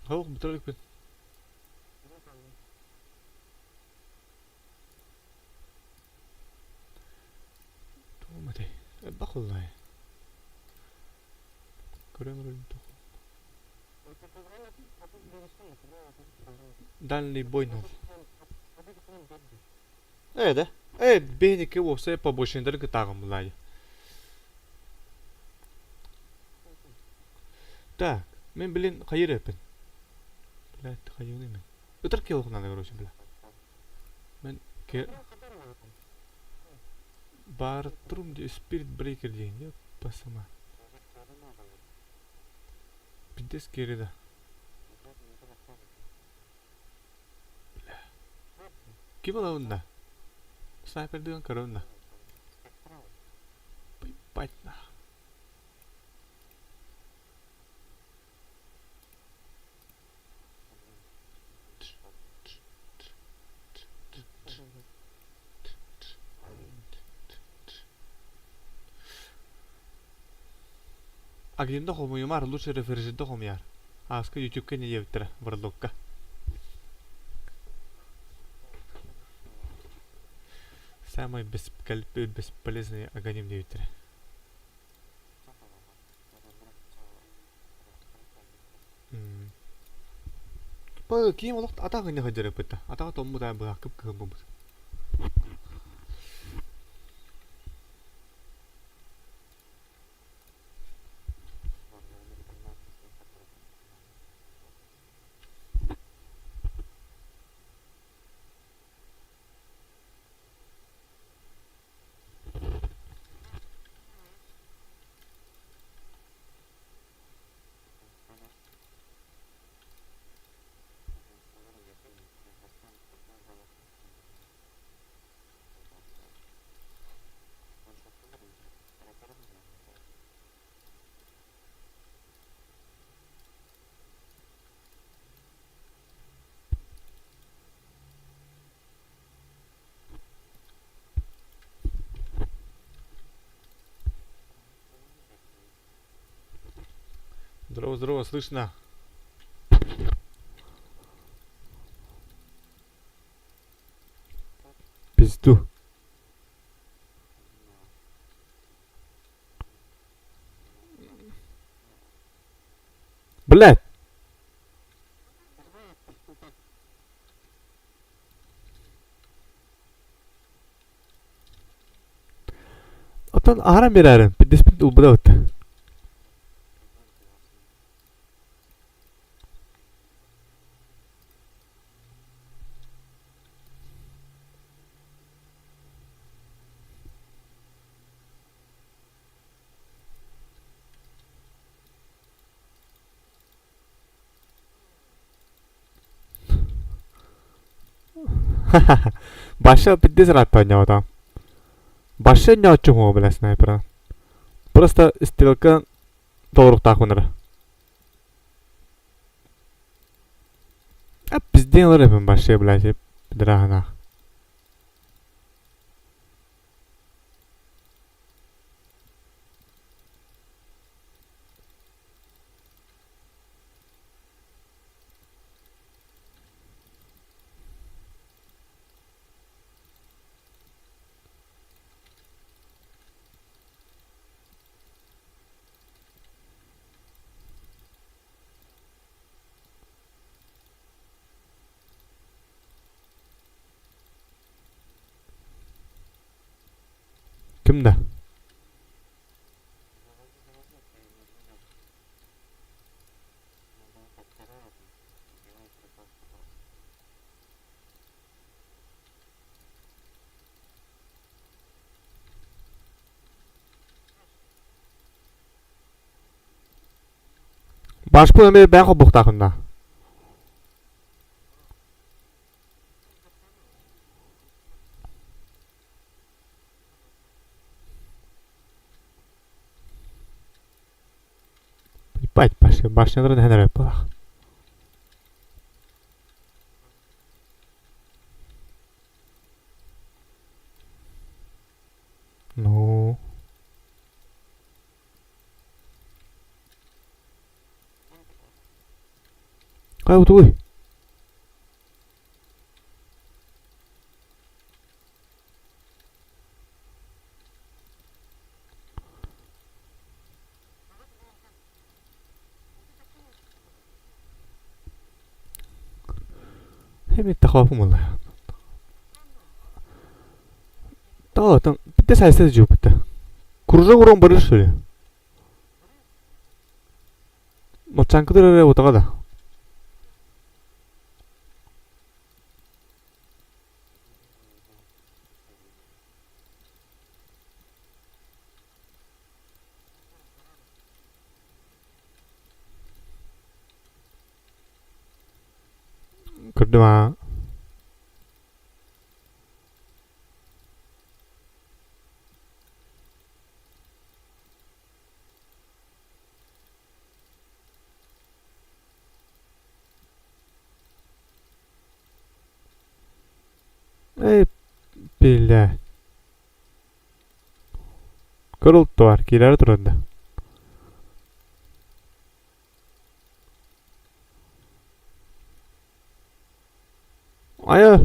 Хавах битэрэг бит. Томатэй. Бахуллаа. Көрөмөр. Дальний бой нол. Да. Бэник его все побольше дэрэг таагамлаа. Так, мен блин хайр эпэн. Блядь, хайюны мен. Өтөр келох надо, короче, бля. Мен ке Бартрум спирит брейкер деген, я пасама. Пиндес кереда. Ким была унда? Снайпер деген коронна. Пать на. Агимда хомо юмар лучше референсинда хомяр. Аска YouTube ке не евтера варлокка. Самый бесполезный агоним не евтера. По ким олох атага не хадера пэта. Атага тому да ба кып кып бу. Здорово, здорово, слышно? Пизду. Блядь! Отан арам берәрен. Пидеспит убыда өтті. Баша пидес ратпаня там. Баша не очень много, бля, снайпера. Просто стрелка долларов тахунера. А пиздец рэпом баша, блядь, пидрахана. Кімді? Башпы өме бәңқы бұқтақында. Ебать, баша, башнядырын хәнер өппалақ. Ну... Kau tuh. Hem تخافوا والله. Там bitti sayısı yok bitti. Kurucu kurum barış söyle. Moçankıdır öyle otağa da. Kırdım ha. Ey bile. Kırıldı var. Kiler durunda. Aya.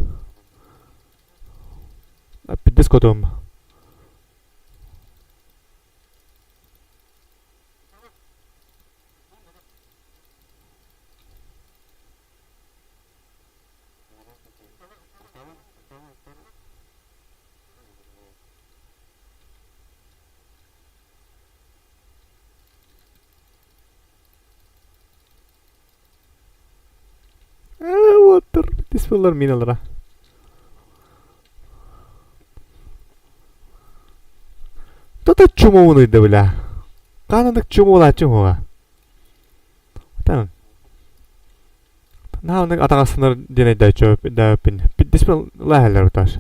Bitti skotum. Water. Bismillah minalara. Toto чумовнойды бля. Канадык чумовла чумова. Tamam. Nahavnak atağasınlar dine de çöpün. Bismillah läheller taas.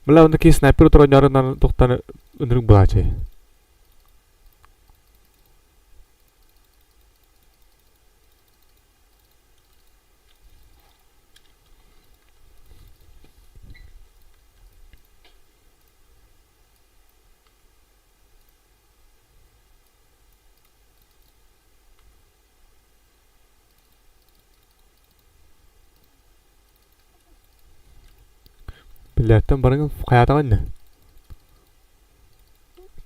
Bela ondaki sniper oturacağından tohtanı ünürük bulacak. Biletten barın hayatağın ne?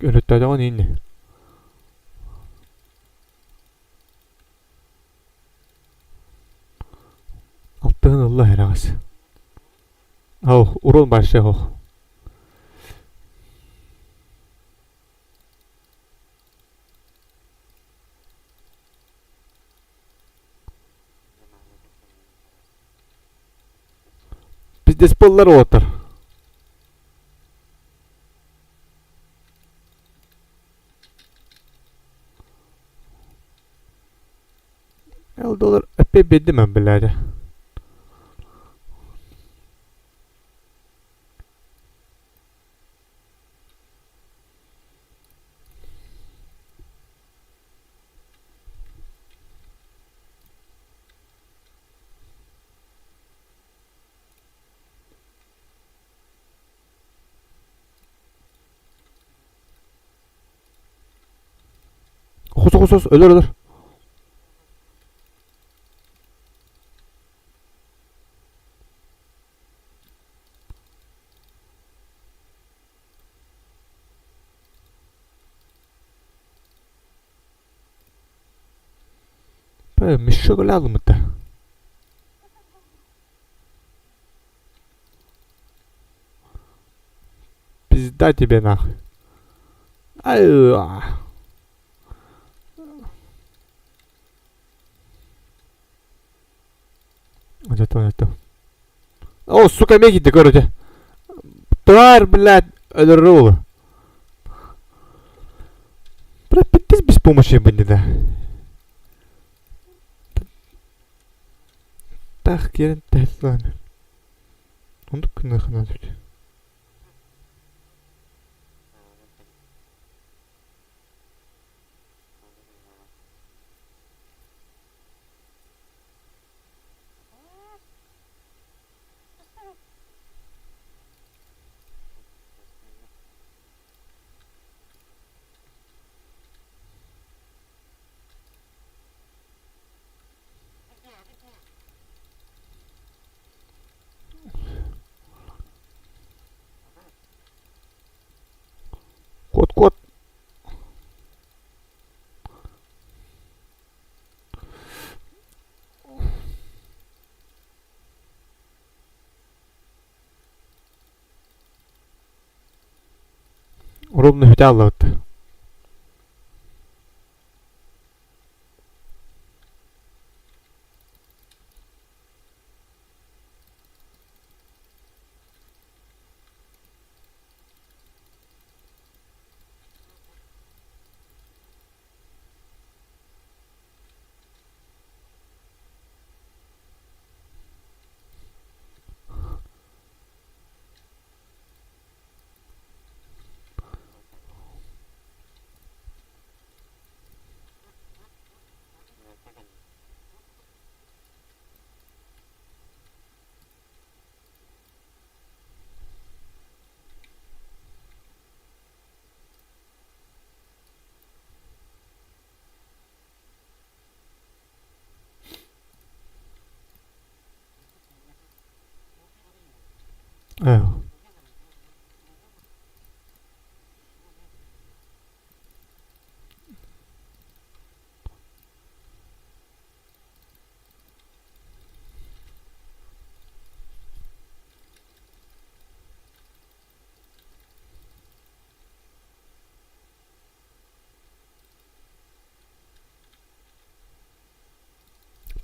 Ölüttüğün ne? Attığın Allah herağız. Oh, urun başla oh. Biz de spollar otur. El dolar epey bildim ben bilerde. Sus ölür. Böyle مش شغل lazım mı da? Biz de тебе нахуй. Ай. Acıttı. О, сука, меги-то, короче. Тварь, блядь, öldürür. Блядь, bitti без помощи бенди да. Так, yerin tehlikeli. Onu kına kına diyor. ровно взяла вот.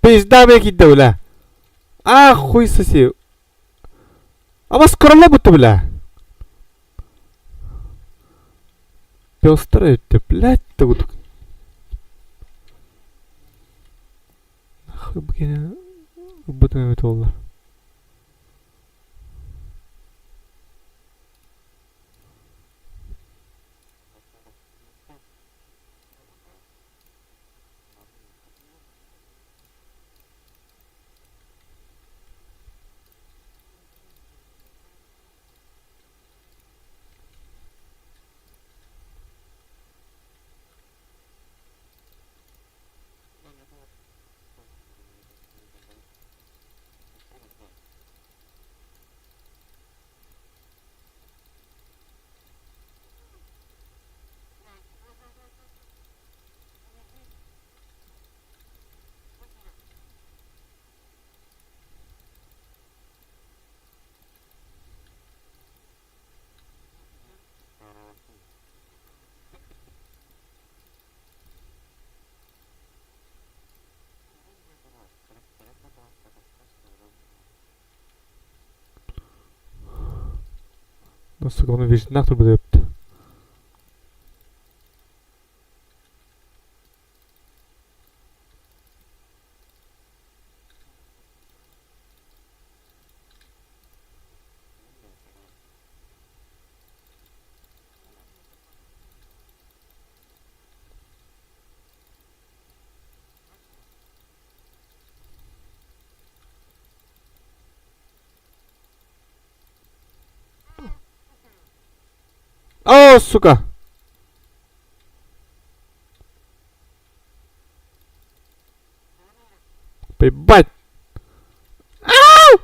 Пизда бе кидде бля. Хуй соси. Ama скоро будто, бля. Пёстрый ты, блядь, ты вот. Нахуй, блин. Будто это oldu. No сука, onu вижу, нахуй буде ёпта. О, сука! Поебать! Ау!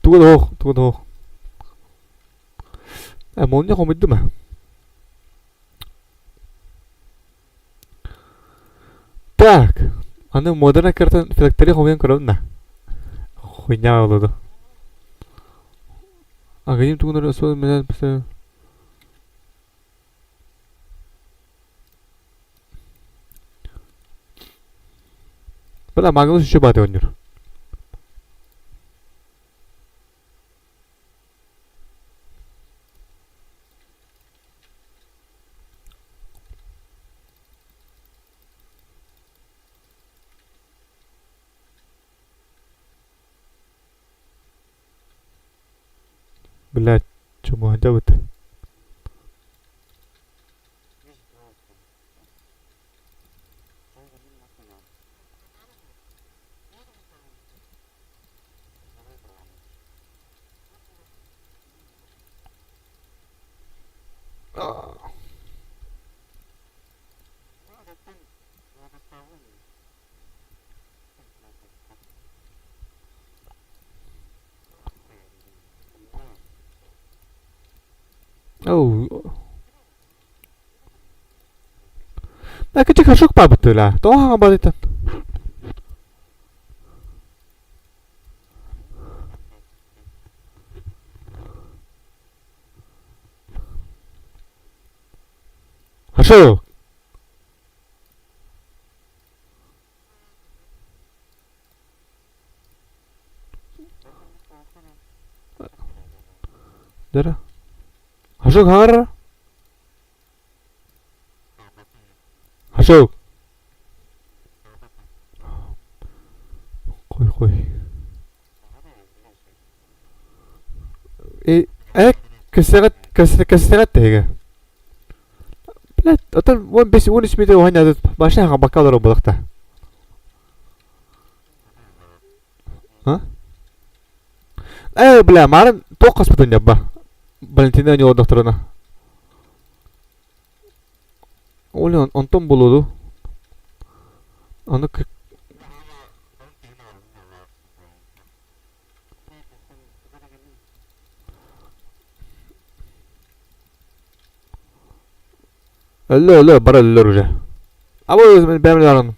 Туго двох. Молния không biết được mà. Так, аны модерна карта филактери хомян коровна. Хуйня oldu. Агадим тугунları освоил меня после... Бля, Магнус еще баты онер. Блядь, чему хотя бы ты? Оу. 나 그치 가쇼크 바부트라. 또 하나 바랬다. Ашок. Dara. Ашок хаар. Ашок. Қой. Кэсэгэт тэгэ. Блядь, отон вон бес унис мэдээ ухаанаад машин хаан бакалавр болгота. Бля, маран тоқас бүтэн ябба. Валентина не докторына. Оле онтон болоду. Аны Алло, бараллар уже. А вот мен бәмле арам.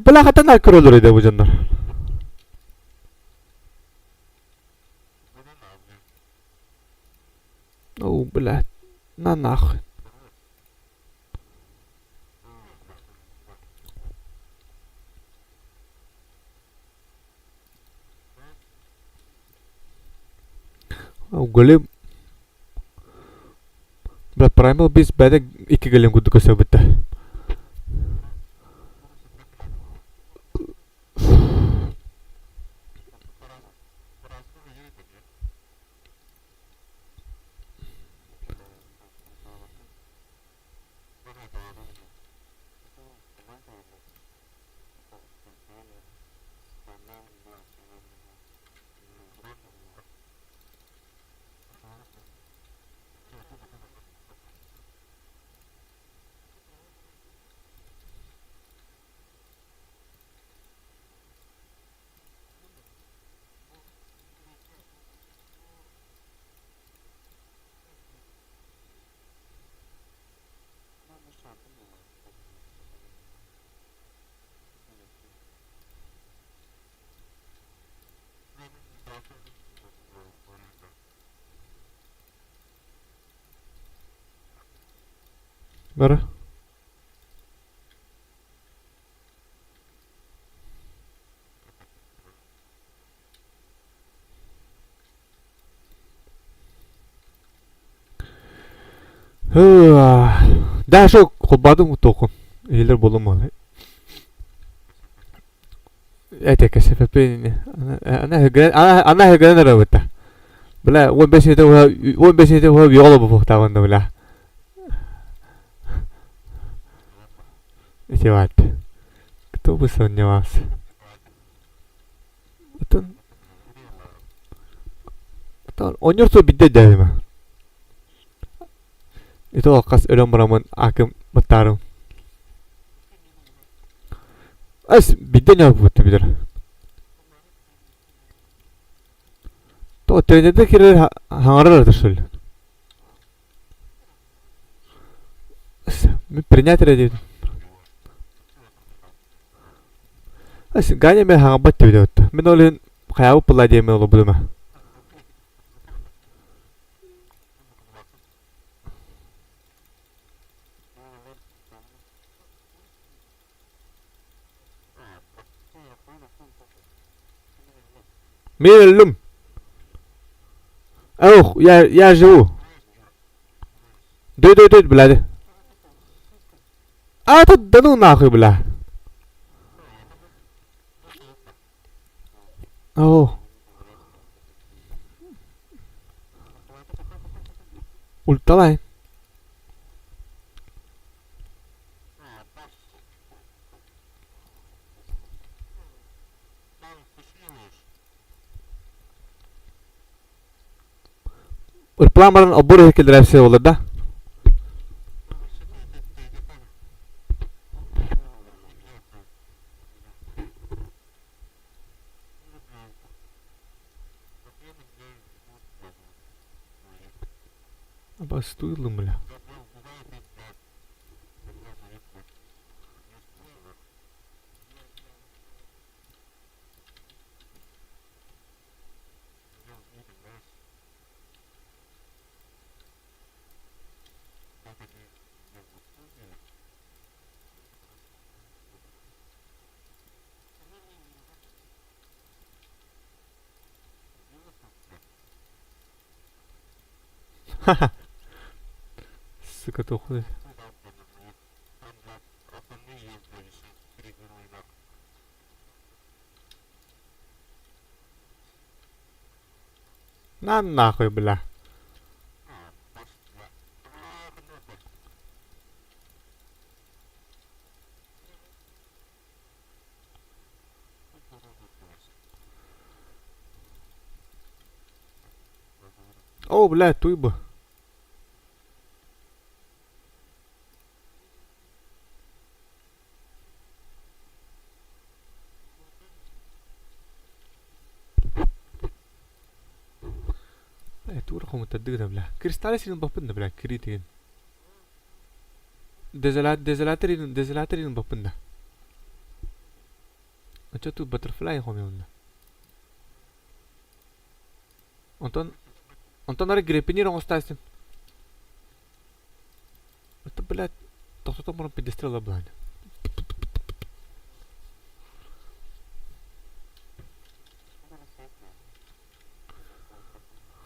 Бля хатанар көрөлөр иде бу жандар. О, блядь. На нахуй. Голем. Бля, Primal Beast бәдә 2 голем күтү көсө битте. Бара. Да, шо кулбадым токун. Элер болом ал. Это кесепепени. Ана хэгэнэ робота. Бля, он бесите во виола бухтаванда бля. Идиот. Кто бы сомневался. Это он нёрсо бидде дайма. Это акас элемрамын акым батарым. Ас бидде не бутты бидер. То тренерде кире хаңарар дышыл. Мен принять ради. Ас ганя мен хаңа батты бидет. Мен олен каябы пылладе мен олы будыма. Мерлüm. Ох, я живу. Дөй, блядь. А тут да ну нахуй, бля. О. Ульталай. Ырпламарын обур хекелдерәпсе olur da. Бастуйлым бля. Sıkıntı okudu. Nan nахуй, бля. О, блядь, туйба. Tuh kamu tadi dah belah. Kristalis ini bapak dah belah kiritin. Desolator ini bapak dah. Macam tu butterfly kamu dah. Ondan ada grepin ni orang ostas. Itu belah. Tak tahu orang pedestal lah belah.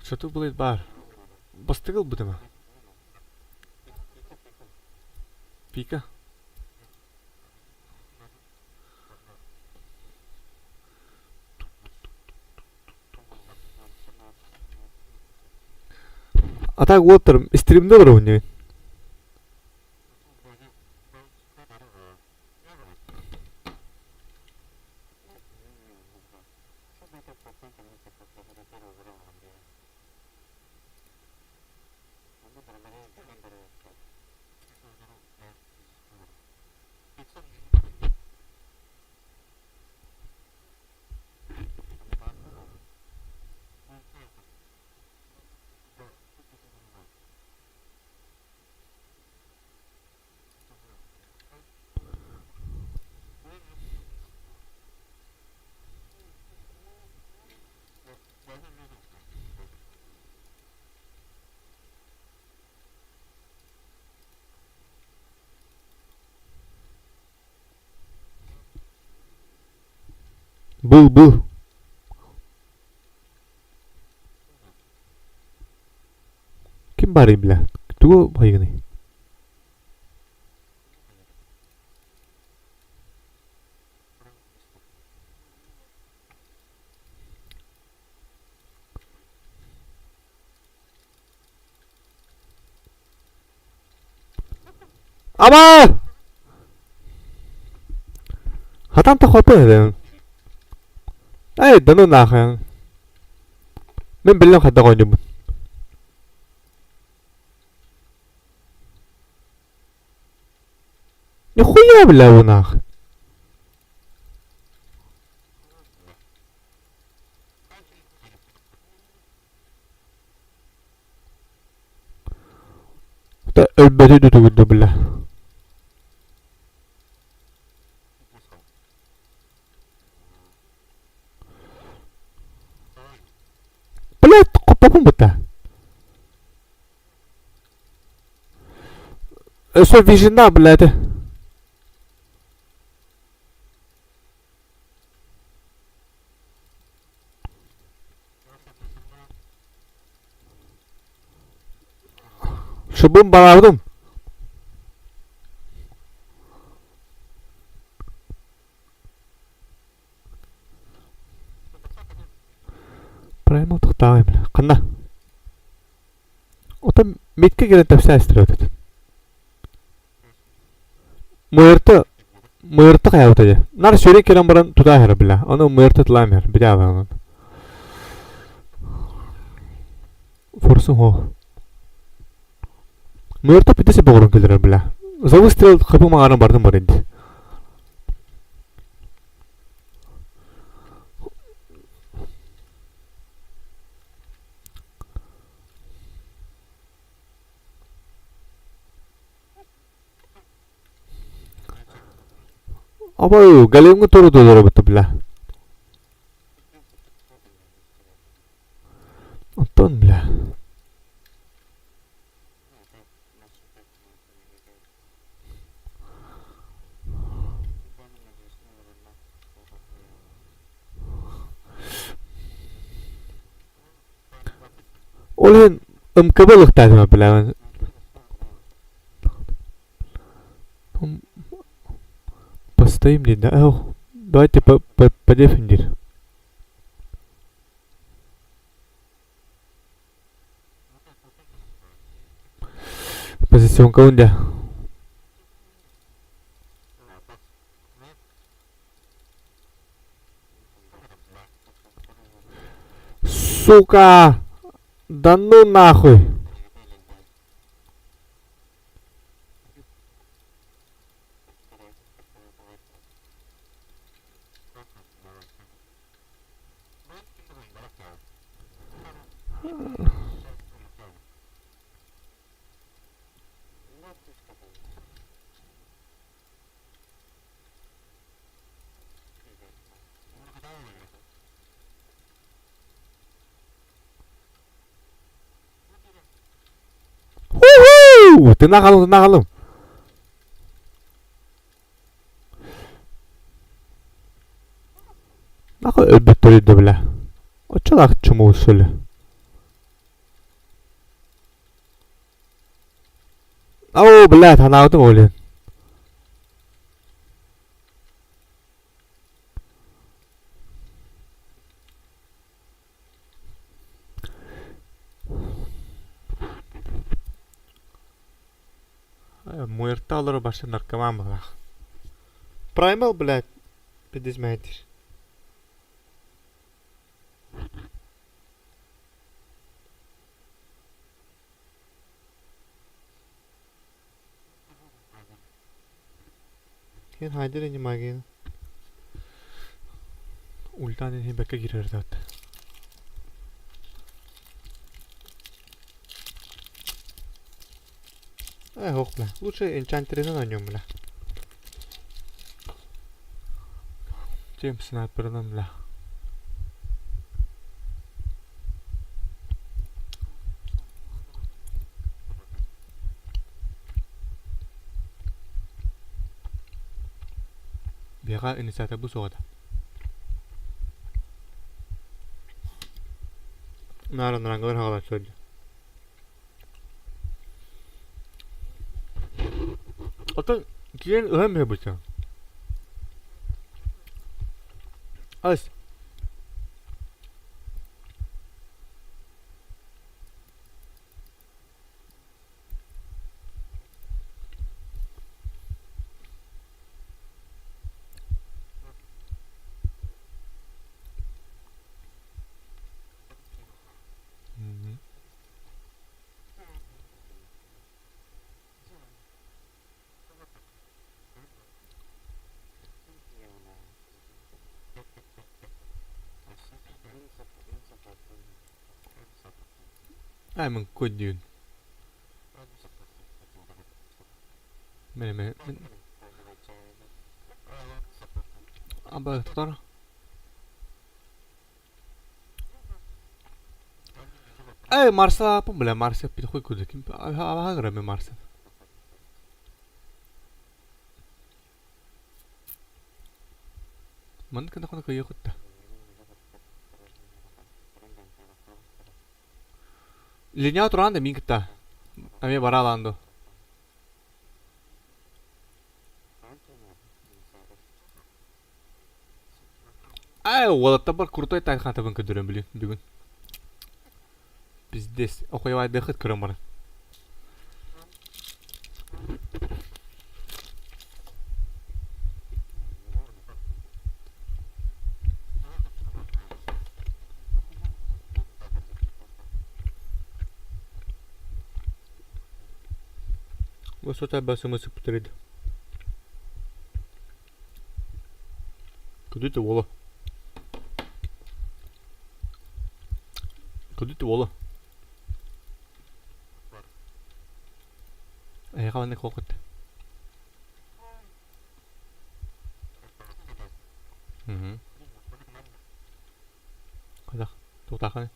Что будет бар? Постигал будем? Пика? А так утром стримда уровня. Был. Kim bari bля? Кто военный? Ама! Хатан та хопе. Ай, да ну нахуй. Мен билем хата койдум. Нихуя, бля, bu нахуй. Да ölbeti tutuktu bля. Блядь, попом быта. Что вижена, блядь. Şubun bağırdım. Прямо тоқтағайым. Қанда? Ота метке келен тәпсі әстірі өтеді. Мұрты қая өтеді. Нар сөрен келен баран тұта әрі білі. Оны мұрты тұлайым әрі. Біде алағынан. Форсын хо. Мұрты pitese boğurun келдірі білі. Zavı стрел қапы мағанын бардың бар енді. Абай, галемгі тору додары бұтты білі. Антон білі. Олен Кобылых тәзімі біләмін. Постоим ли, да? Давайте подефендир. Позиционка унде. Сука! Да ну нахуй! Tengah kalung. Нахуй öldürttürüydü bile. O çalak çumu usulü. Ау, блядь, она вот волен. Muertalları başı narkoman bana. Primal, блядь, 50 метров. Ken haydi reнимагин. Ультаnen hibeke girer zaten. Ох, бля. Лучше энчантерина на нем, бля. Чем снайпером, бля. Бега инициатива бусода. Наран рангалар хагала söyle. 어떤 기계는 의외로 해보자. 알았어. Ai mình quên duyên. Mình Абы тотар. Ай, Марса, бля, Марса підходь куди. А грами Марса. Мен кана кайықта. Линия туранда мингта. Ами бараландо. Ай, олатта бар крутой тайхан табын көдөрөм билин бүгүн. Пиздец, окуябай дыхыт көрөм бар. Высота басымысы путырыды. Куды ты вола? Куды ты вола? Ай, каланы кокот. Кадак, токтаханы.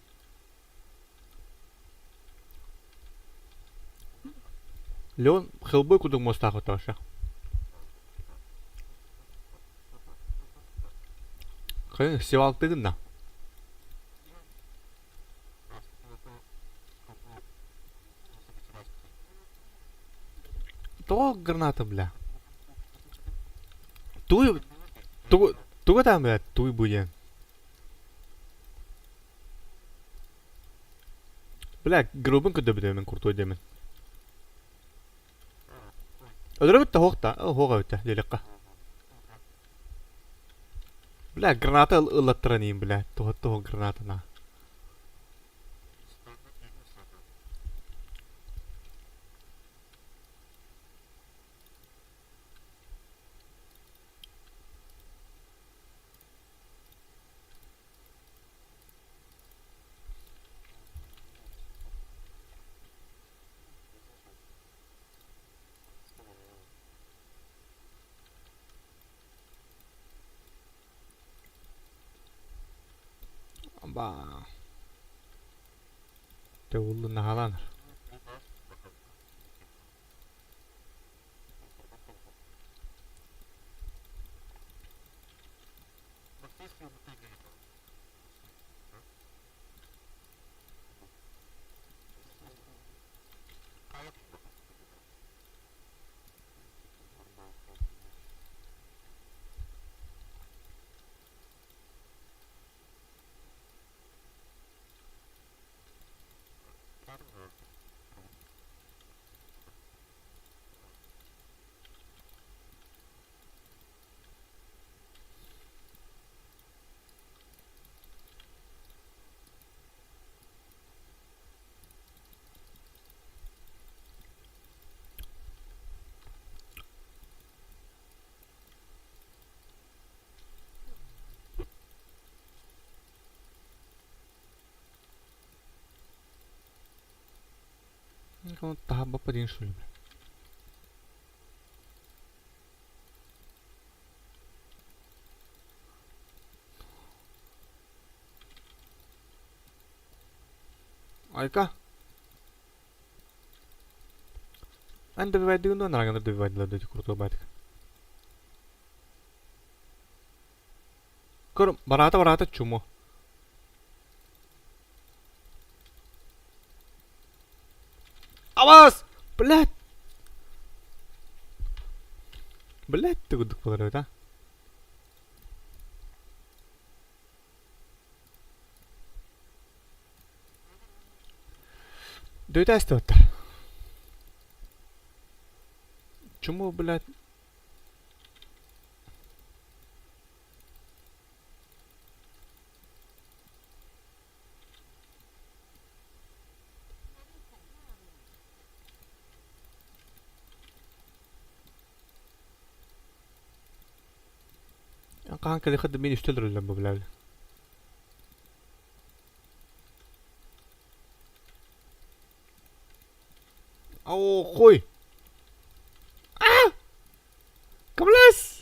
Леон Хеллбой куда моста хоташа. Кайын севал тыгында. То граната, бля. Туй там, бля, туй будет. Бля, грубен көдө бедемен куртой демен. Ödürüp de hoqta, hoqa öte delikka. Bля, граната ылаттыранин, бля, toho гранатана. Ба. Te ullu nahalanır. Кому tahap apa din şöyle. Ayka. Anda bivaydı günden araganda bivaydılar dedi kurtu baydık. Kır barata çumu. Аваз! Блядь! Блядь, ты гудок подарил, да? Да это что-то. Чему, блядь? Kanka اللي خد مين يشتغل لما بلال. أو خوي. كملس.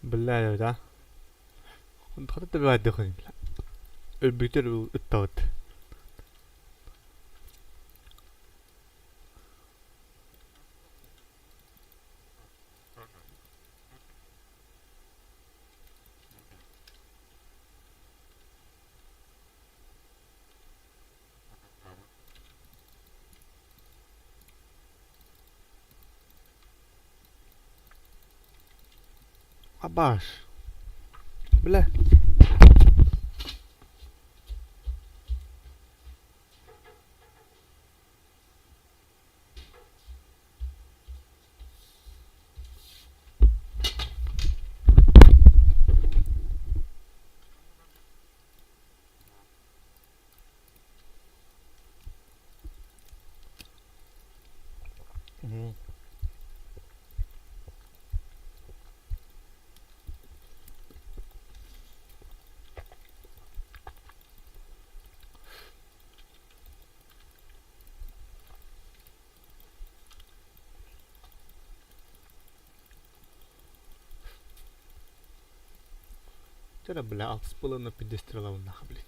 بالله يا ده كنت خططت بيواد دخلني البيتر التوت عباش بالله Jara bile altı balığını pidestralavın nakabili.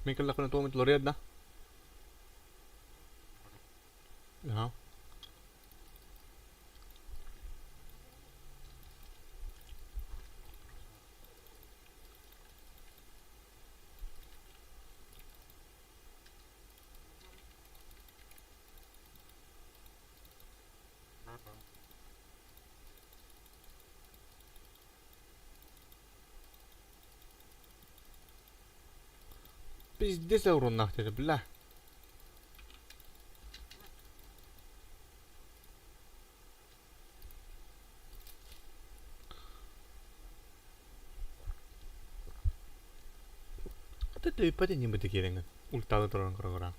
May kalak na tumit loriad na. Ja. Pizdes euron nahtede billah. Ata daripada ni bete kirengan. Ultala orang orang.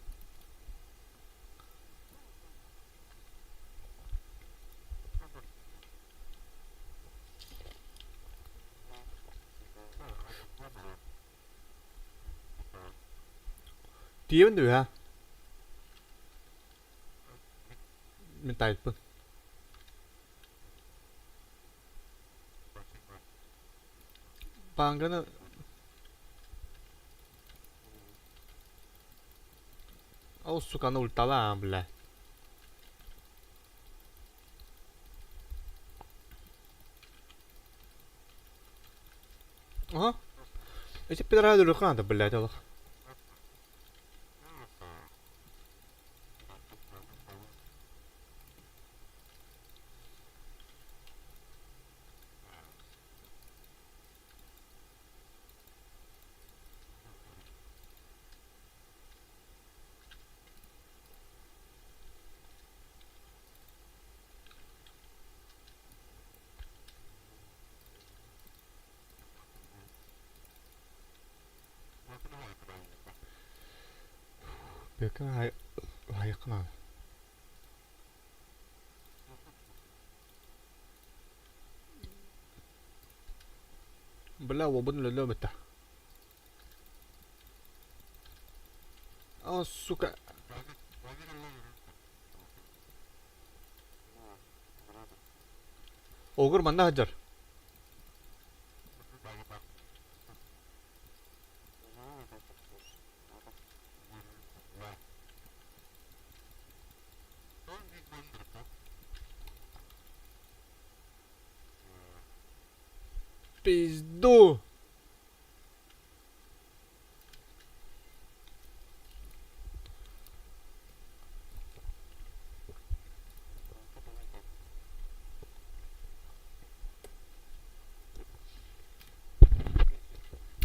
Dia pun tu ya. Minta itu. Panggana. Aku suka na ultala billah. Aha. Ese pedra dulu kan tak billah tu. Biarkan layak kenal. Billah wabun lolo betah. Aku suka. Ogur mana hajar? Pizdu.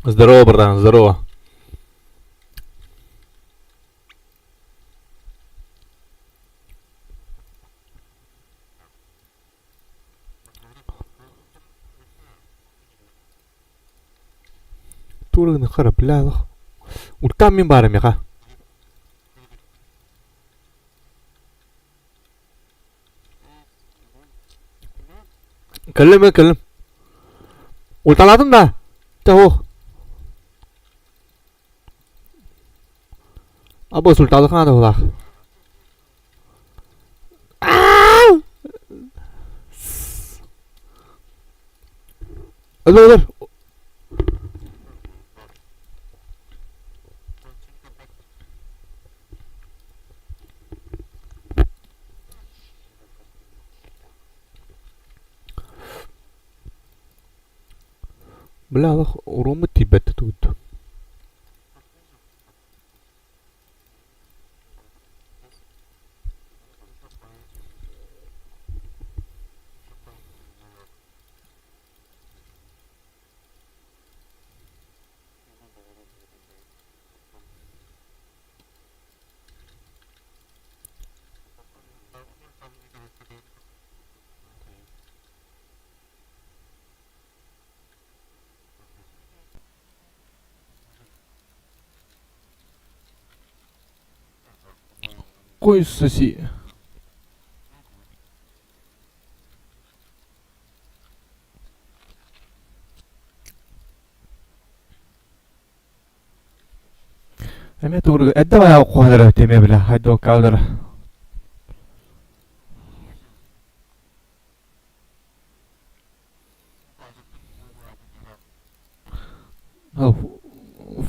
Здорово, братан, здорово. Туры на хара, бля. Ультам мимбарам яха. كلم كلم وطلعتن ده تهو ابو سلطان خان ده ادر بلا رومتي بتتود такой соси. Эми туру эдэ баяа ухаараа тэмээ била. Хайдо каудара.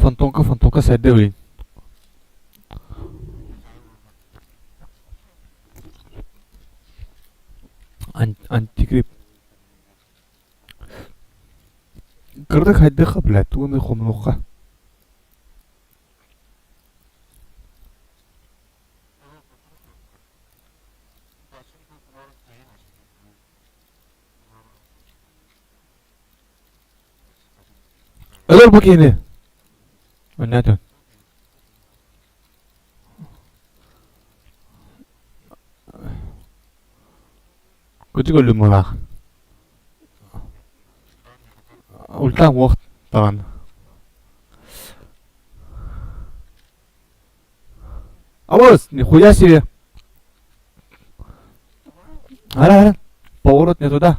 Фантонка сайдэ били. Антикрип. Кырдык хайдыха била. Тугуны хомнука. Öder bakayım. Nereden? Kötü gördüm valla. Ultan vakit tavan. Авось, нихуя себе. Ара, поворот не туда.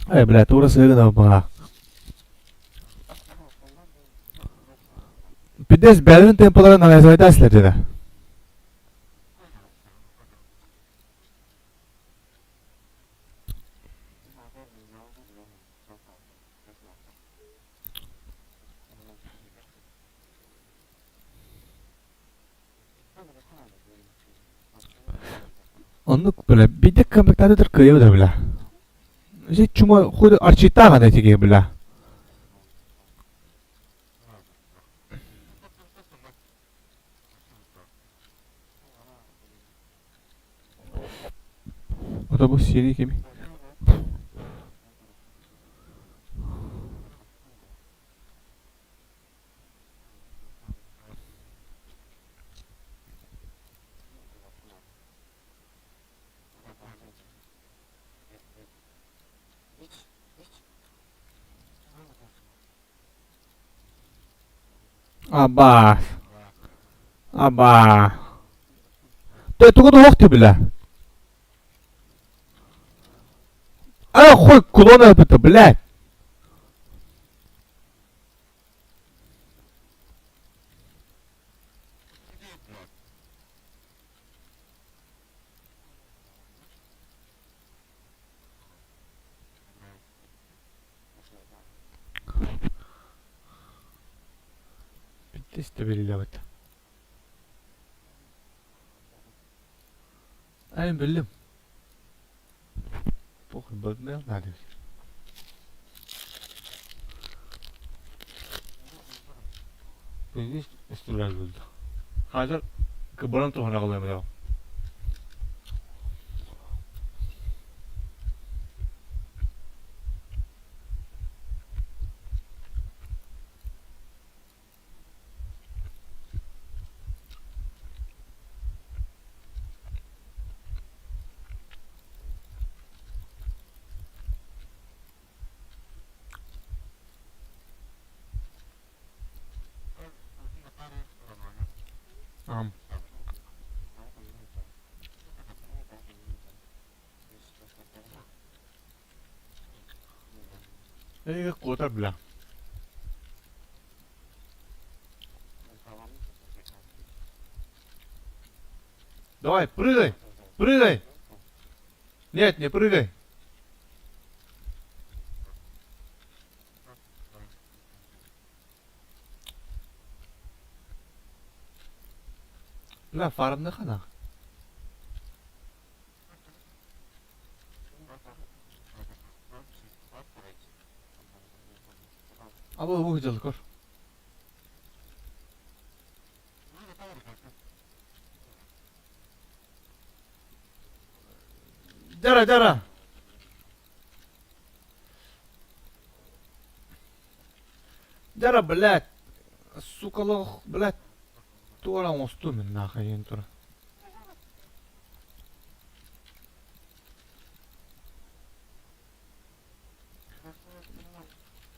Блядь, урос выгнал была. Пидес бәлін темпалары навязывайда следеді. Онлық білі, бейдек комплектадыдыр күйеудір білі. Зе чума худы арчиттаған әтеге білі. Otobüs seri kimi? Abba. Abba. Ты тугуду вақты білі. Хуй кулона это, блядь. Тесте belirlemek. Ben bildim. Pokul bölmeye nerede? Biz üstüler buldu. Hazır kıbırın tuhana kalayım ya. Кота, бля. Давай, прыгай! Прыгай! Нет, не прыгай! Бля, фармны хана. Абы выглядел, кор. Дара. Дара, блядь. Сука, лох, блядь. Туара мосту мен нахуй ентура.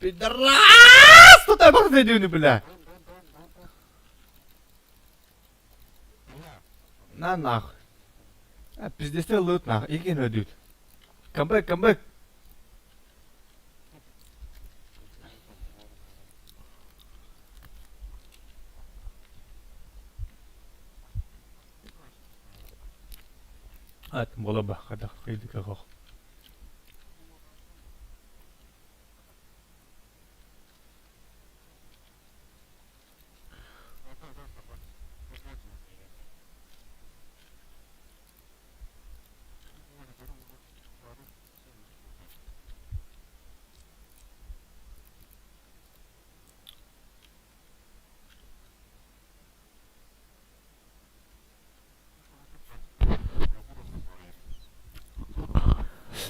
Пидорас! Тут я бах зайдёт, бля. На нахуй. А, пиздец, лут нахуй. Иди на дюд. Come back, come back. А, бола ба, хада, иди как.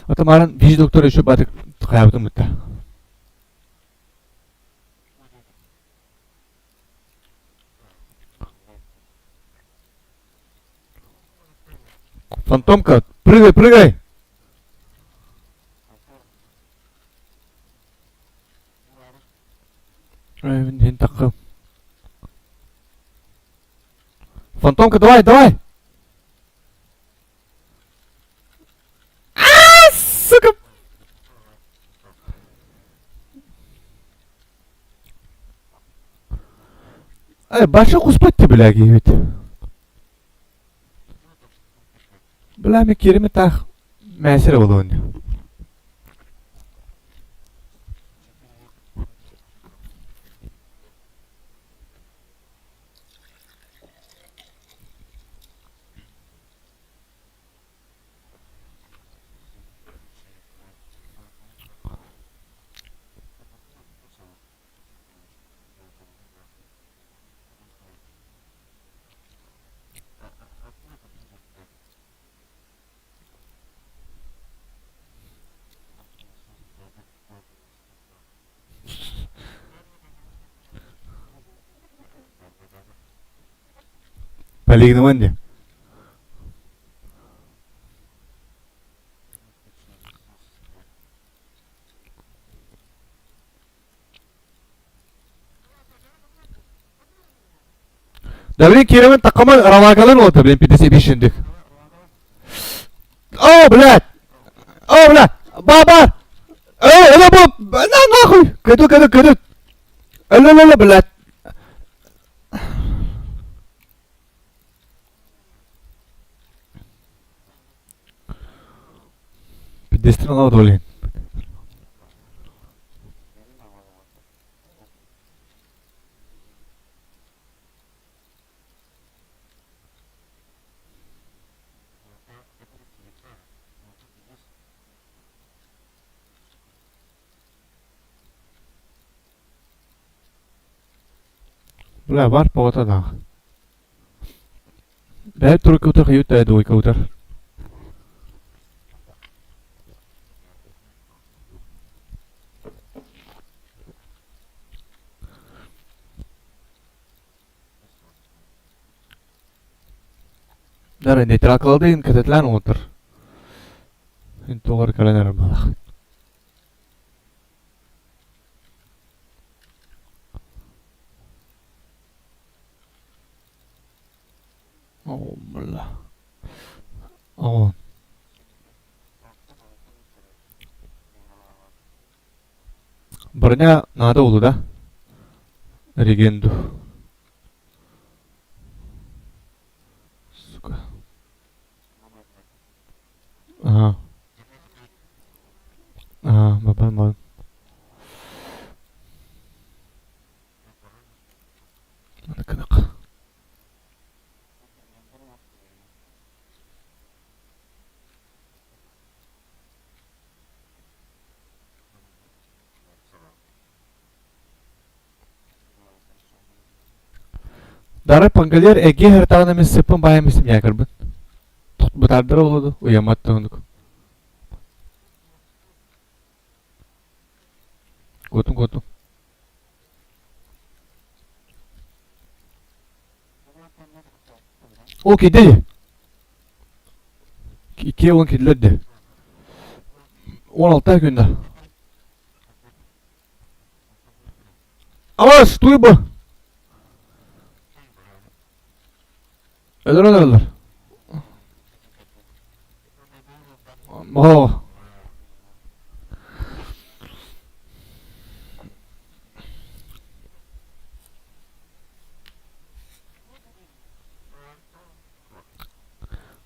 Атамаран биж доктор еще батык хаябытым бытта. Фантомка, прыгай, прыгай! Ай, так. Фантомка, давай, давай! Сука! Ай, башы куспатты, бляги, ведь. Бля, мен керемет ақ мәсірі болды онда. Полигнum önce. Davrin Kerem'in takımı ravagalı oldu benim pidesi bir şimdi. Oh блядь! Oh блядь! Baba! Öyle bu! Ne koy? Kötü. Öyle блядь! Pidesini alıp dolayın. Bля, бар по-то да. Дай только утах ют дай двойка утах. Дары нейтрал кылдыгын кететлен отыр. Ин тоғыр каленер балақ. О, бля. О. Броня надо oldu da. Регенду. Сука. Ага. Ага, бабам. Кынак. Дары пангалер эге хертагына мен сыпын баямысым якырбын. Тот бутардыр олуду, уяматтыгындык. Готум. О, киди. Ке он кидилерди. 16 günde. Ama duy bu. Öldür. Oh.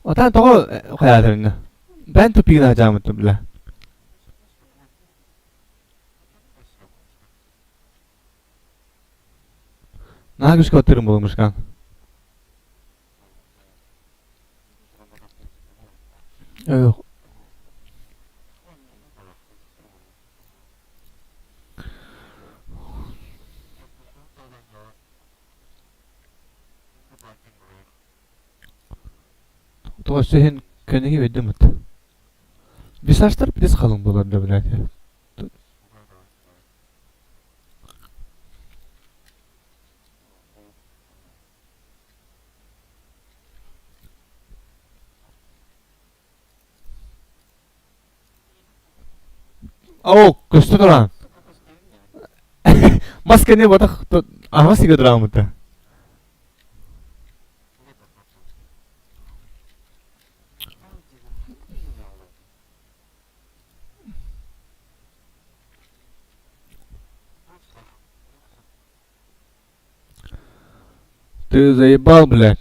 Otan to'g'ri qo'yadi. Ben tupigini hajamutdim bilan. Nagish ko'tarim bo'lmishkan. Yo'q. To'g'ri sen kuniga verdim. Bir saçlar bir de kalın bulandı bile. Oh, kustu duran. Maske ne batak? Aha siga duran mı? Ты заебал, блядь.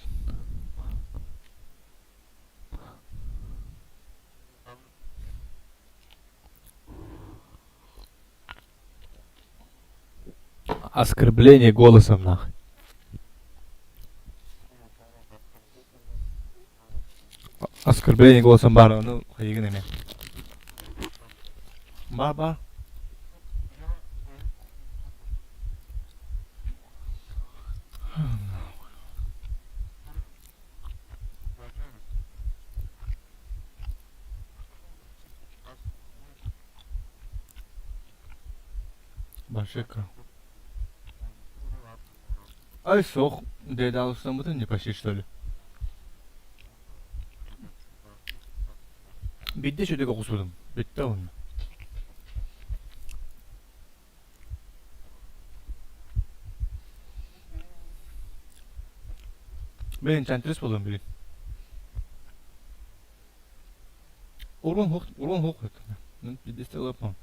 Оскорбление голосом, нахуй. Оскорбление голосом бара, ну, ходи к ними. Бар. Башека. Ай, сох. Дед алыстан бутын не почти, что ли? Bitti şöyle kokusudum. Bitti onun. Ben enchantress buldum bilin. Urban hook. Bir de still yapmam.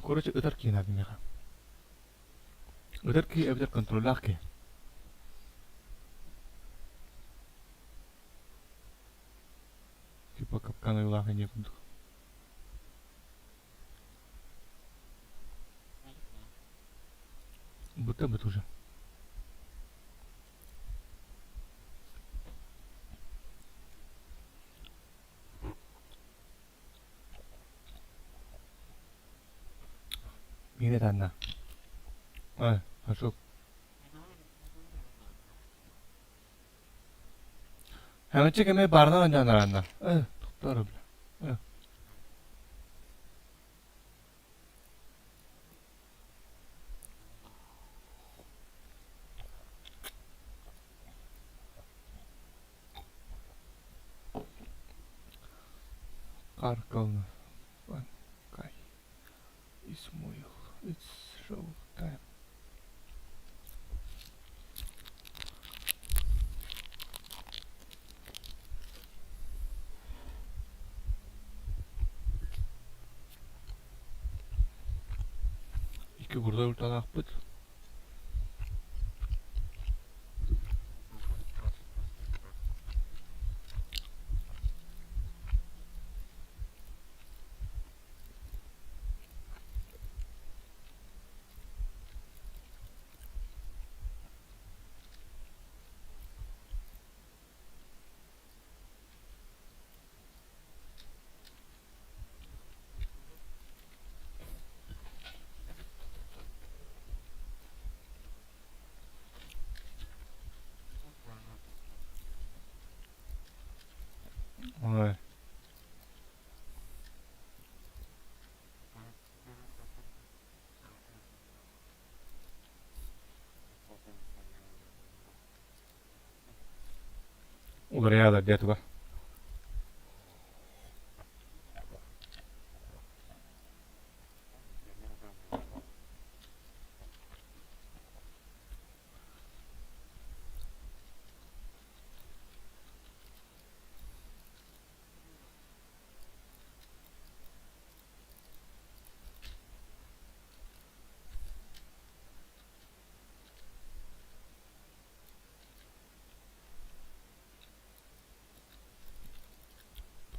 Короче, öterki надо меха. Öterki evde kontroller ki. Типа капкана и лага не буду. Будто бы тоже. Yine tane. Ay, çok. Hemen çekemeye bardan oynanlar anla. Doğru bile. Kar kalma. Kay. İsmail. It's show time. İki burada ortadan akbıt. Ay. Oraya da det var.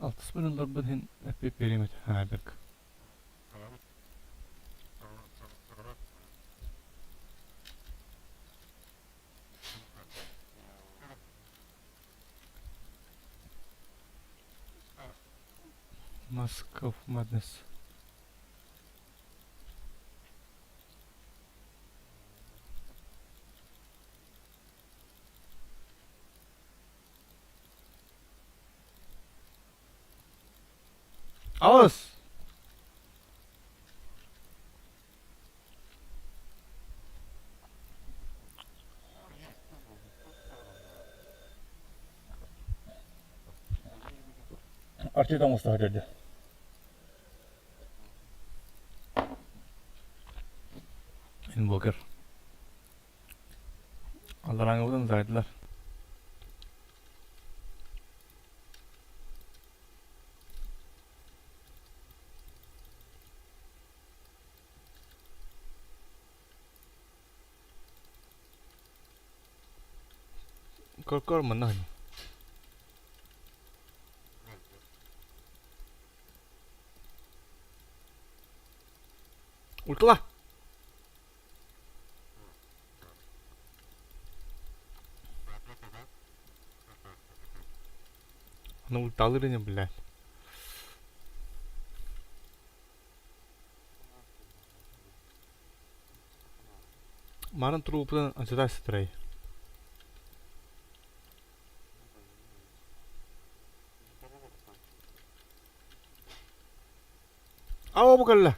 Altıs bilen ben hep perimet haberk. Mask of Madness. Aus! Archie'den Mustafa geldi. Invoker. Allah rangı buradan zaydılar. Kor mana hani? Ultla. Ana ultalarını bilen. Marın trupudan acıda stray. Awa bukan lah.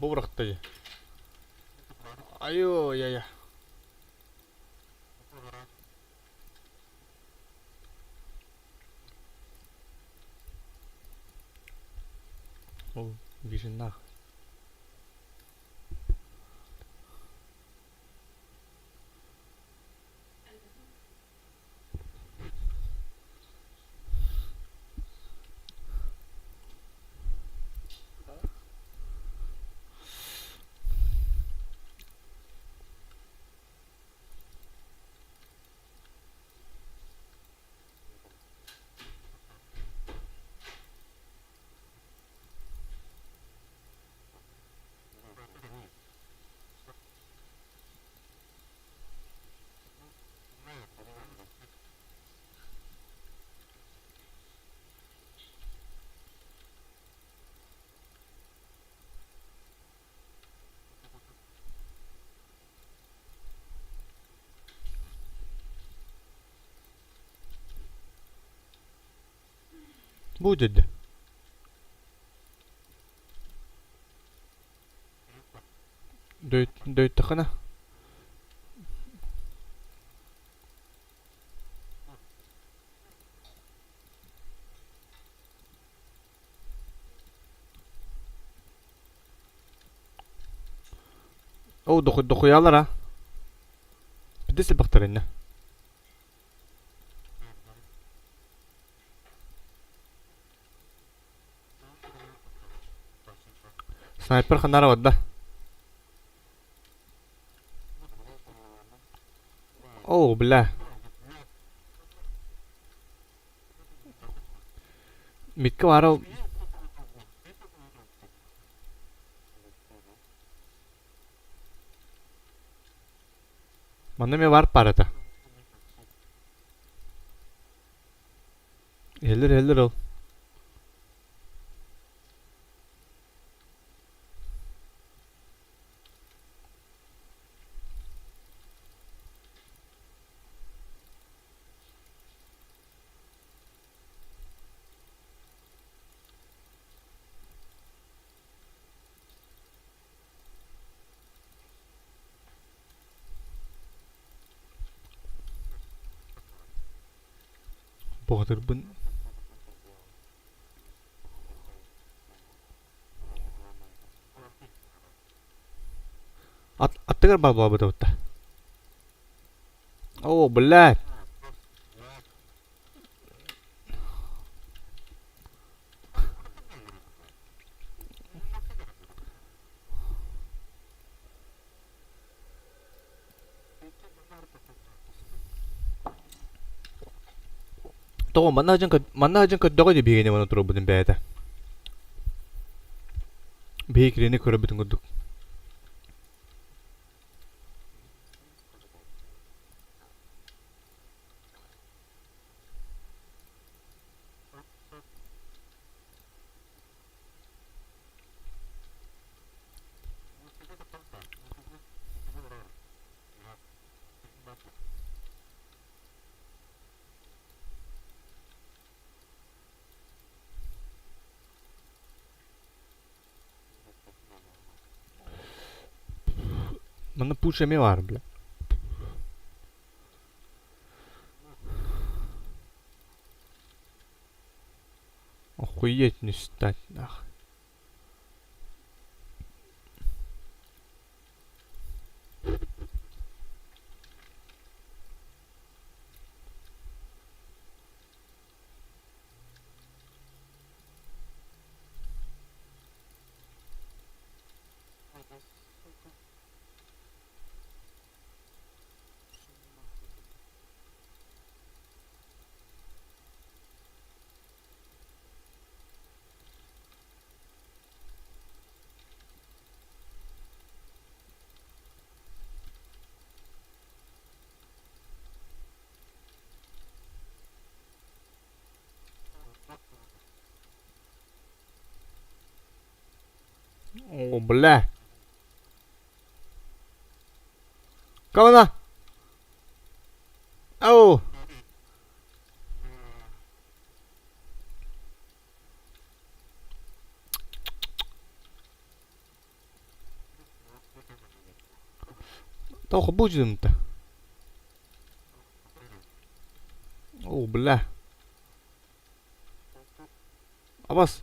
Bu bıraktı ya. Ayo ya ya. Oh, vision nah. Bu dedi. Döyt takana. Oh dokuyalar ha. Bir de sebektarın ne? Sniper kanara wadda. Oh billah. Midka waro. Mana me var parata. Heller ol. Boğdur bun. Attıgar bal bal bada butta. Oh, belat. To mana ajan ka dogo di bigay naman ng turubo ng beta. Bigay kini ko rabit ng guduk. Mana pucha me var bile. Охуеть не стать нахуй. Oh, bля. Кого? Ау. Тохо будем-то. О, бля. А вас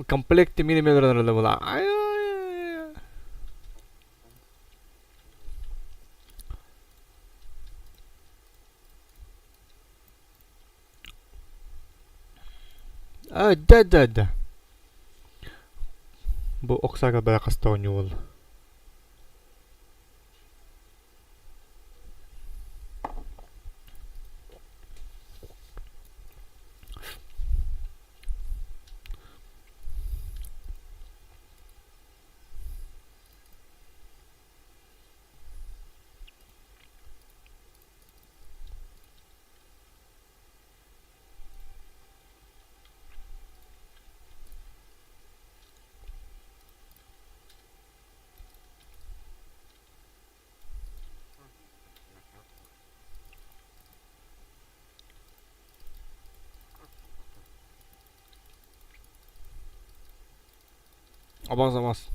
комплект миллиметра надо было. Да. Bu oksaga bırakasta oynuyor. Abaz.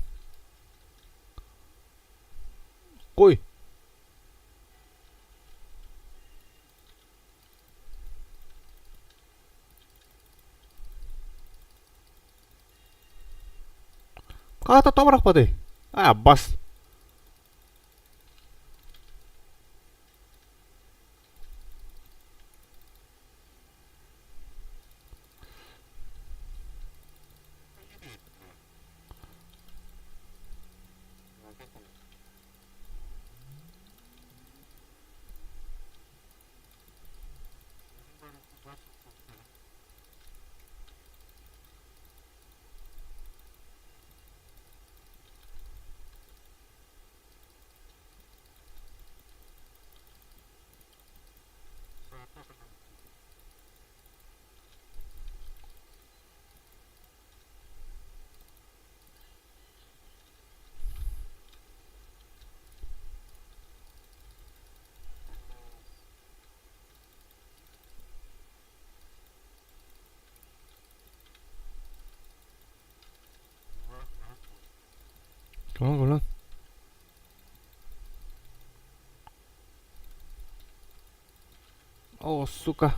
Koy. Kata toprak pa de. Bas. Come on. Oh, suka.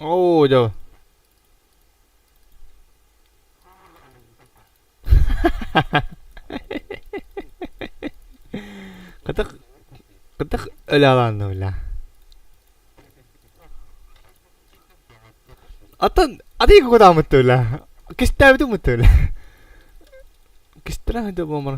Oh, jauh. Kata kata öyle öyle. Ada yang aku tahu betul lah. Kisah itu betul. Kisah itu bomber.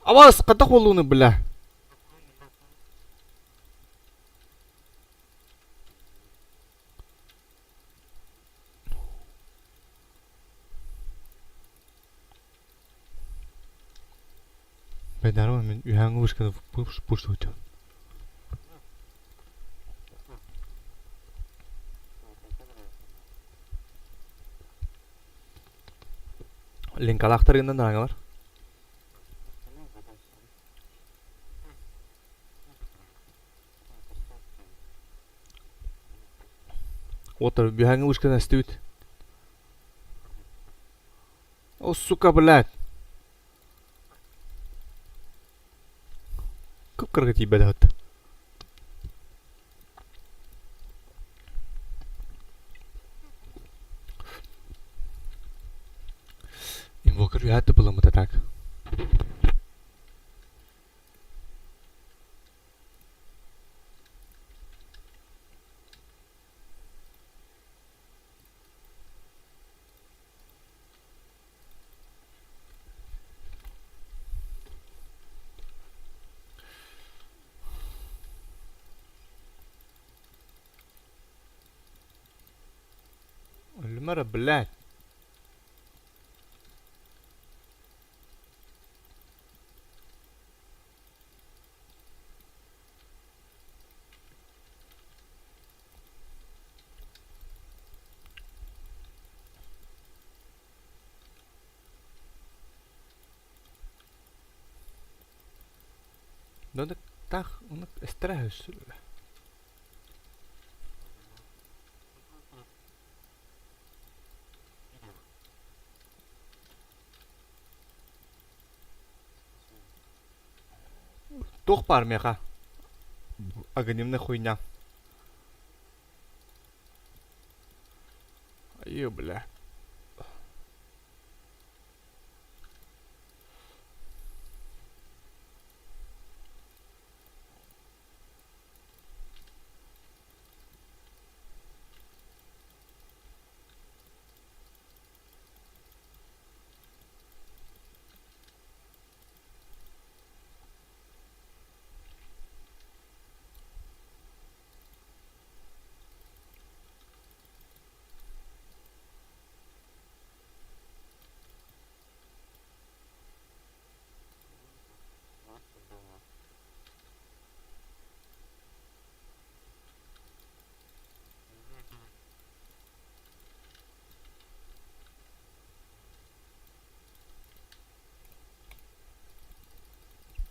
Awas, kata kolunu belah. Benar men ühen uskana push hoca. Link alaktarından da var. Otur, ühen uskana stut. O suka belat. Kıpkırık tiba dah. Invoker you had to pull him with attack. المرة بالله donde está un estrés. Toch par meka. Aganim na хуйня. Аю, бля.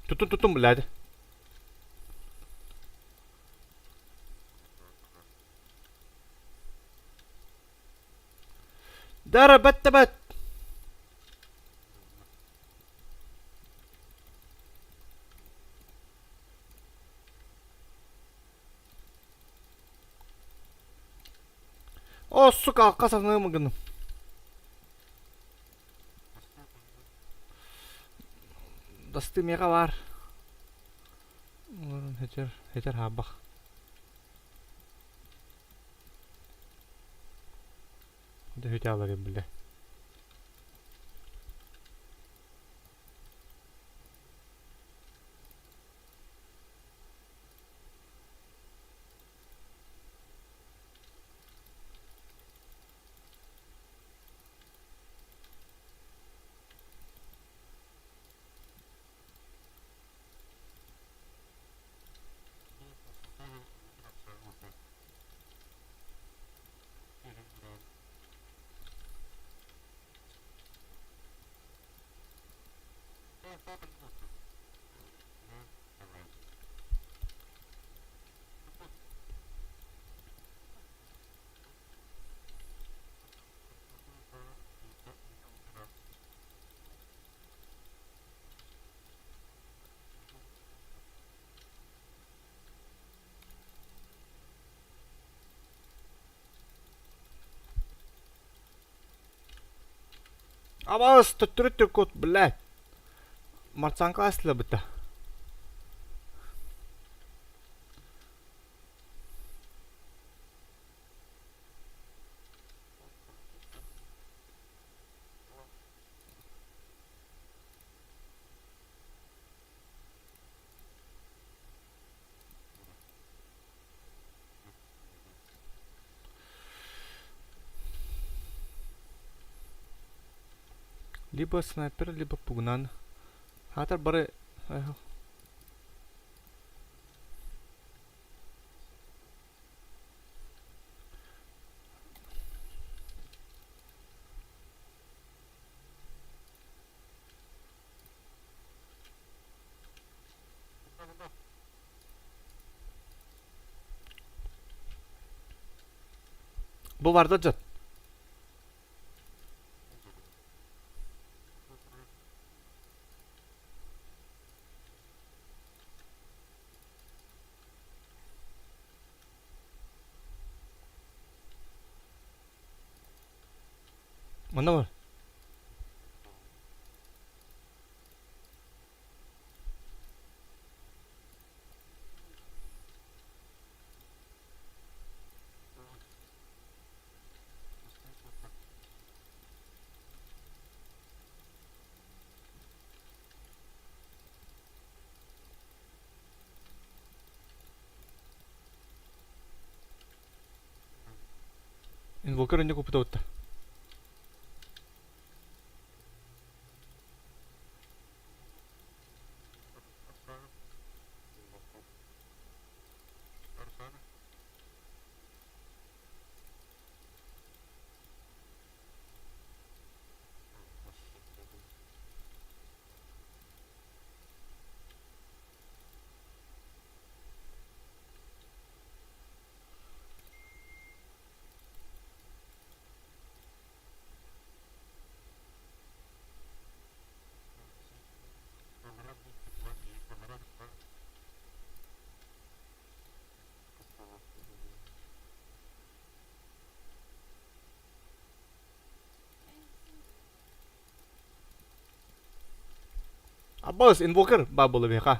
Tutun beladı. Dara bat. О, сука, kasasını mı gındım? Dasti mega var. Hecer ha bak. De hüte alırım bile. Awas, tutturut kut bela. Marsangka asla betah. Либо снайпер, либо пугнан. Хатар бары... Bu vardı can. Mana var? Invoker aja ko puta. Abos, invoker, bubble lebih kah?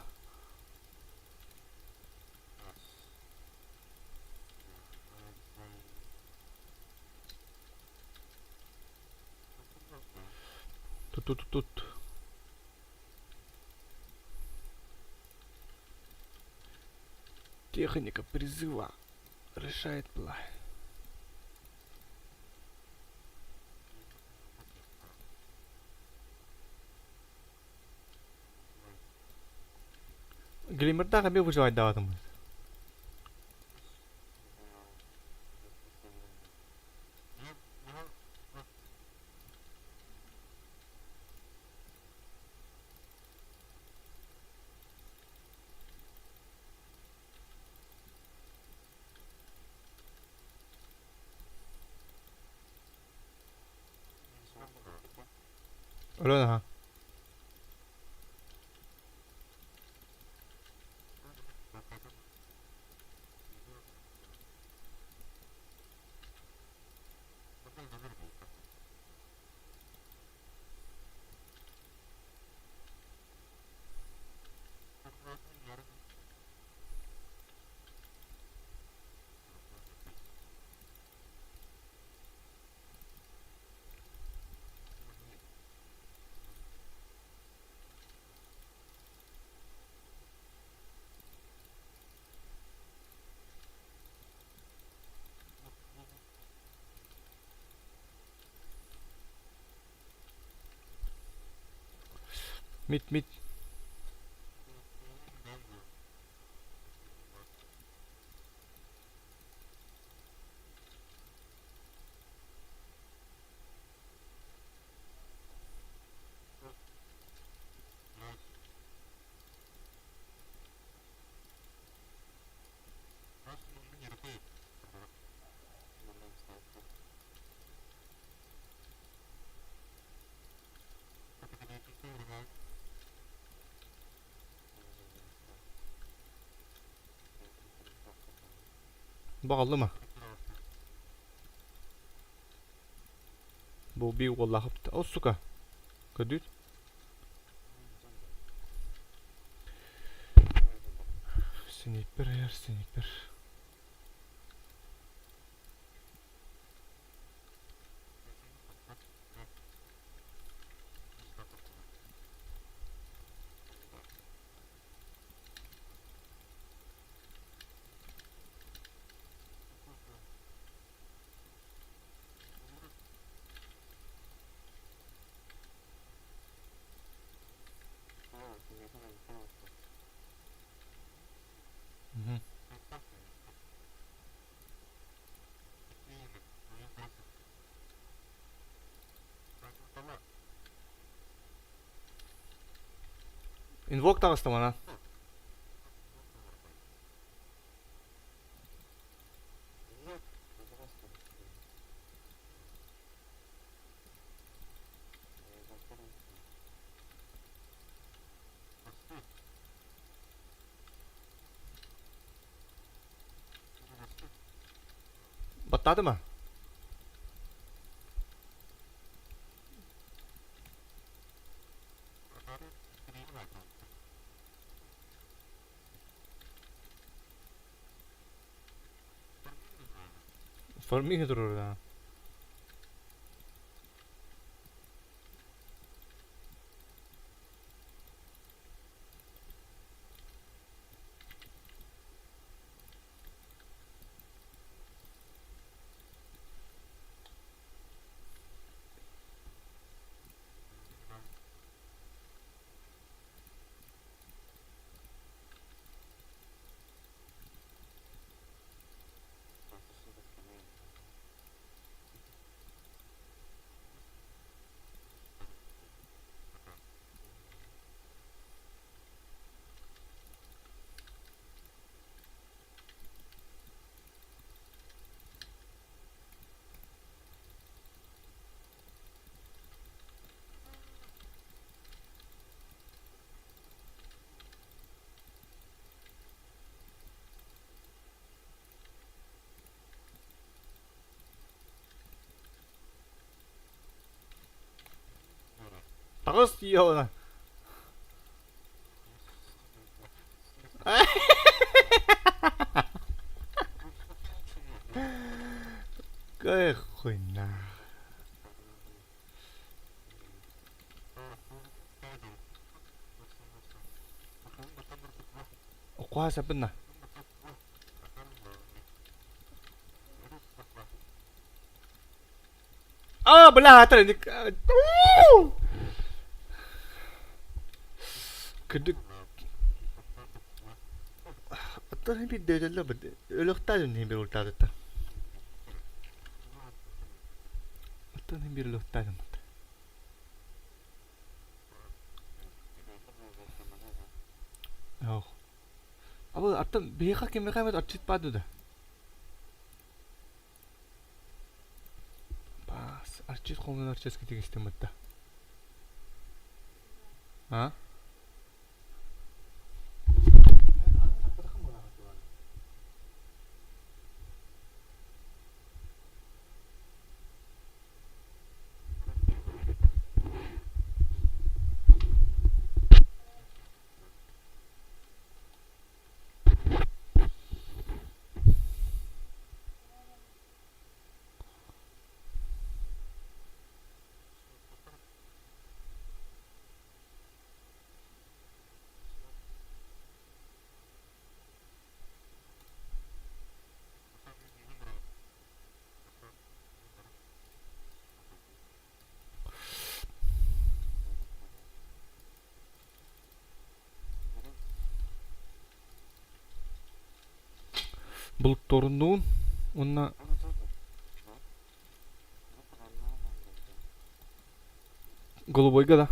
Tut. Техника призыва решает план. Glimmer'da kami выживать давать ему. Öyle ha. Mit. Bağlı mı? Bu bir vallahi. O suka. Kadüt. Sniper yer sniper. Hı. Invoke tağısta bana. Batladı mı? Forming durur ya. Tağız yiyor ona. Cái khuyên na. Quá sao bên này. Belah tadi. Kedek. Atau ni dia jalan benda. Elok tahu ni biar ulta tu. Atau ni biar ulta tu. Oh. Apa atau biar kami kami tu acit padu dah. Pas acit kami acit kita istemata. Hah? Buluttorunluğun onunla голубой года.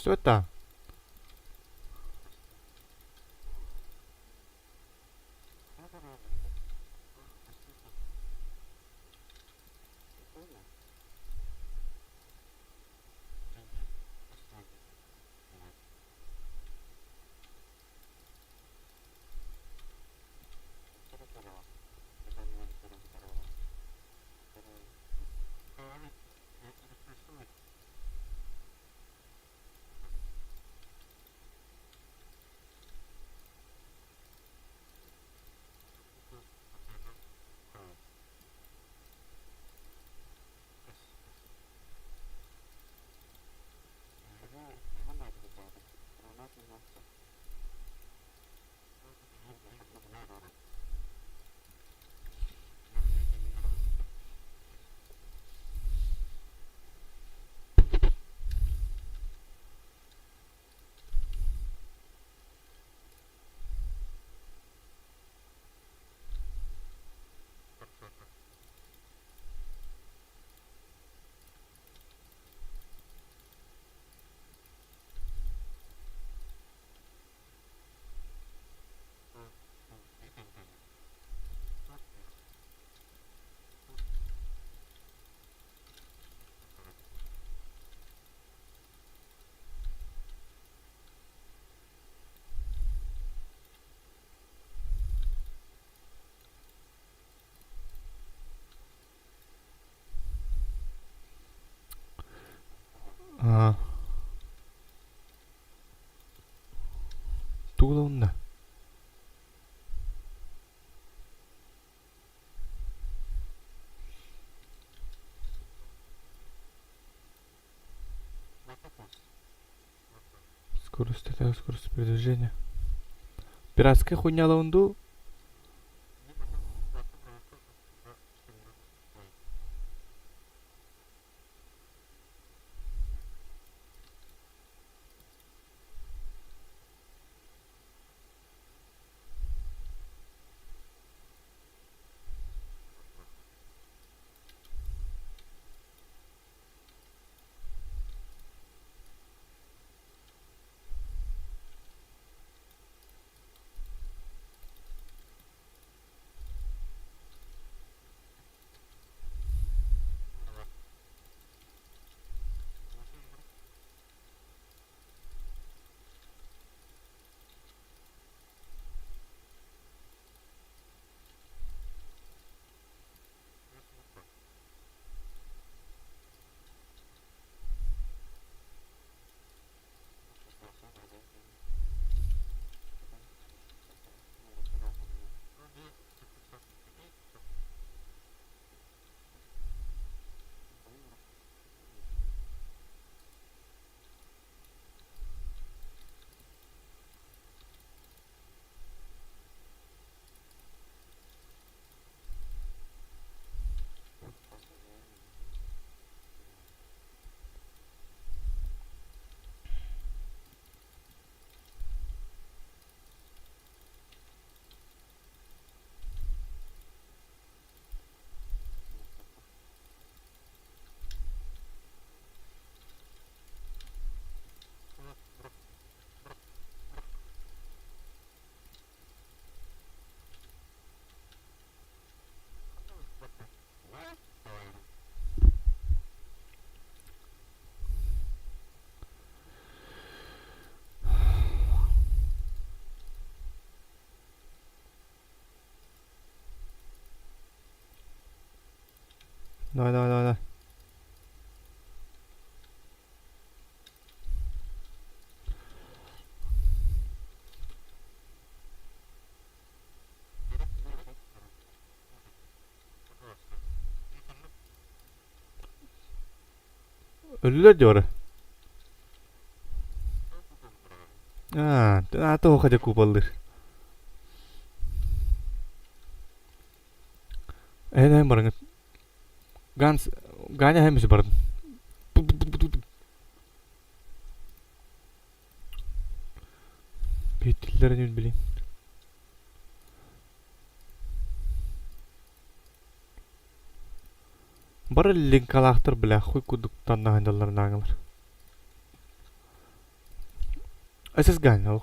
Что это? А. Тула онда. Скорость атаки, скорость передвижения. Пиратская хуйня лаунду. Давай, давай, давай, давай. Ölüler diyor. Tuh aja kupaldır. Hem barang. Ganya hem sih barang. Bitillerini bileyim. Bara link alaktır bile. Huy kuduktan da handalar nağılır. Esas ganya o.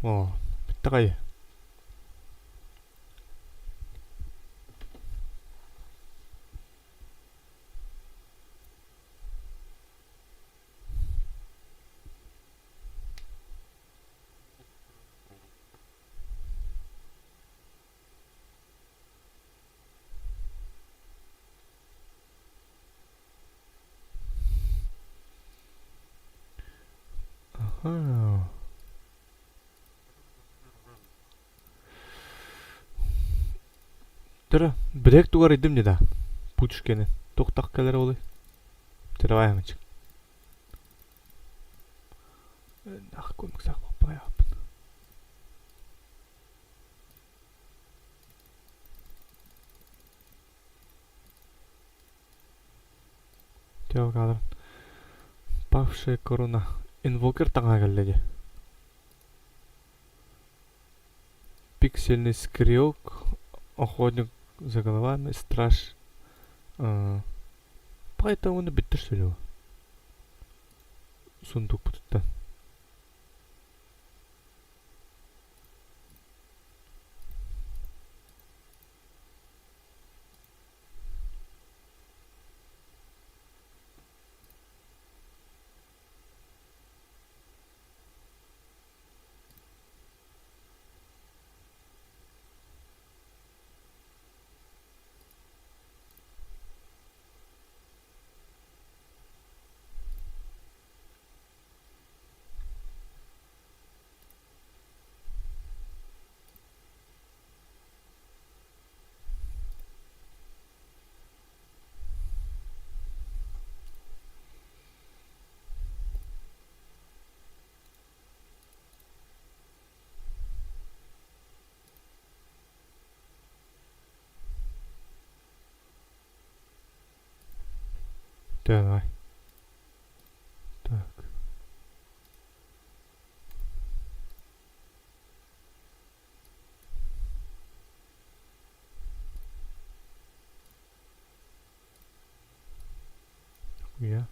Oh, bitti kayı. Ha. Tara, bilek tugar idim da. Bu düşkeni. Toktak keler oluyor. Tara vay mıcık. Ah koymak sak baba ya. Тяо кадр. Павшая корона. Инвокер таңа келді. Пиксельный скрёк. Охотник за головами. Страж. Поэтому оны биттір сөйлеу. Сундук бұтытта. Давай. Так. Я.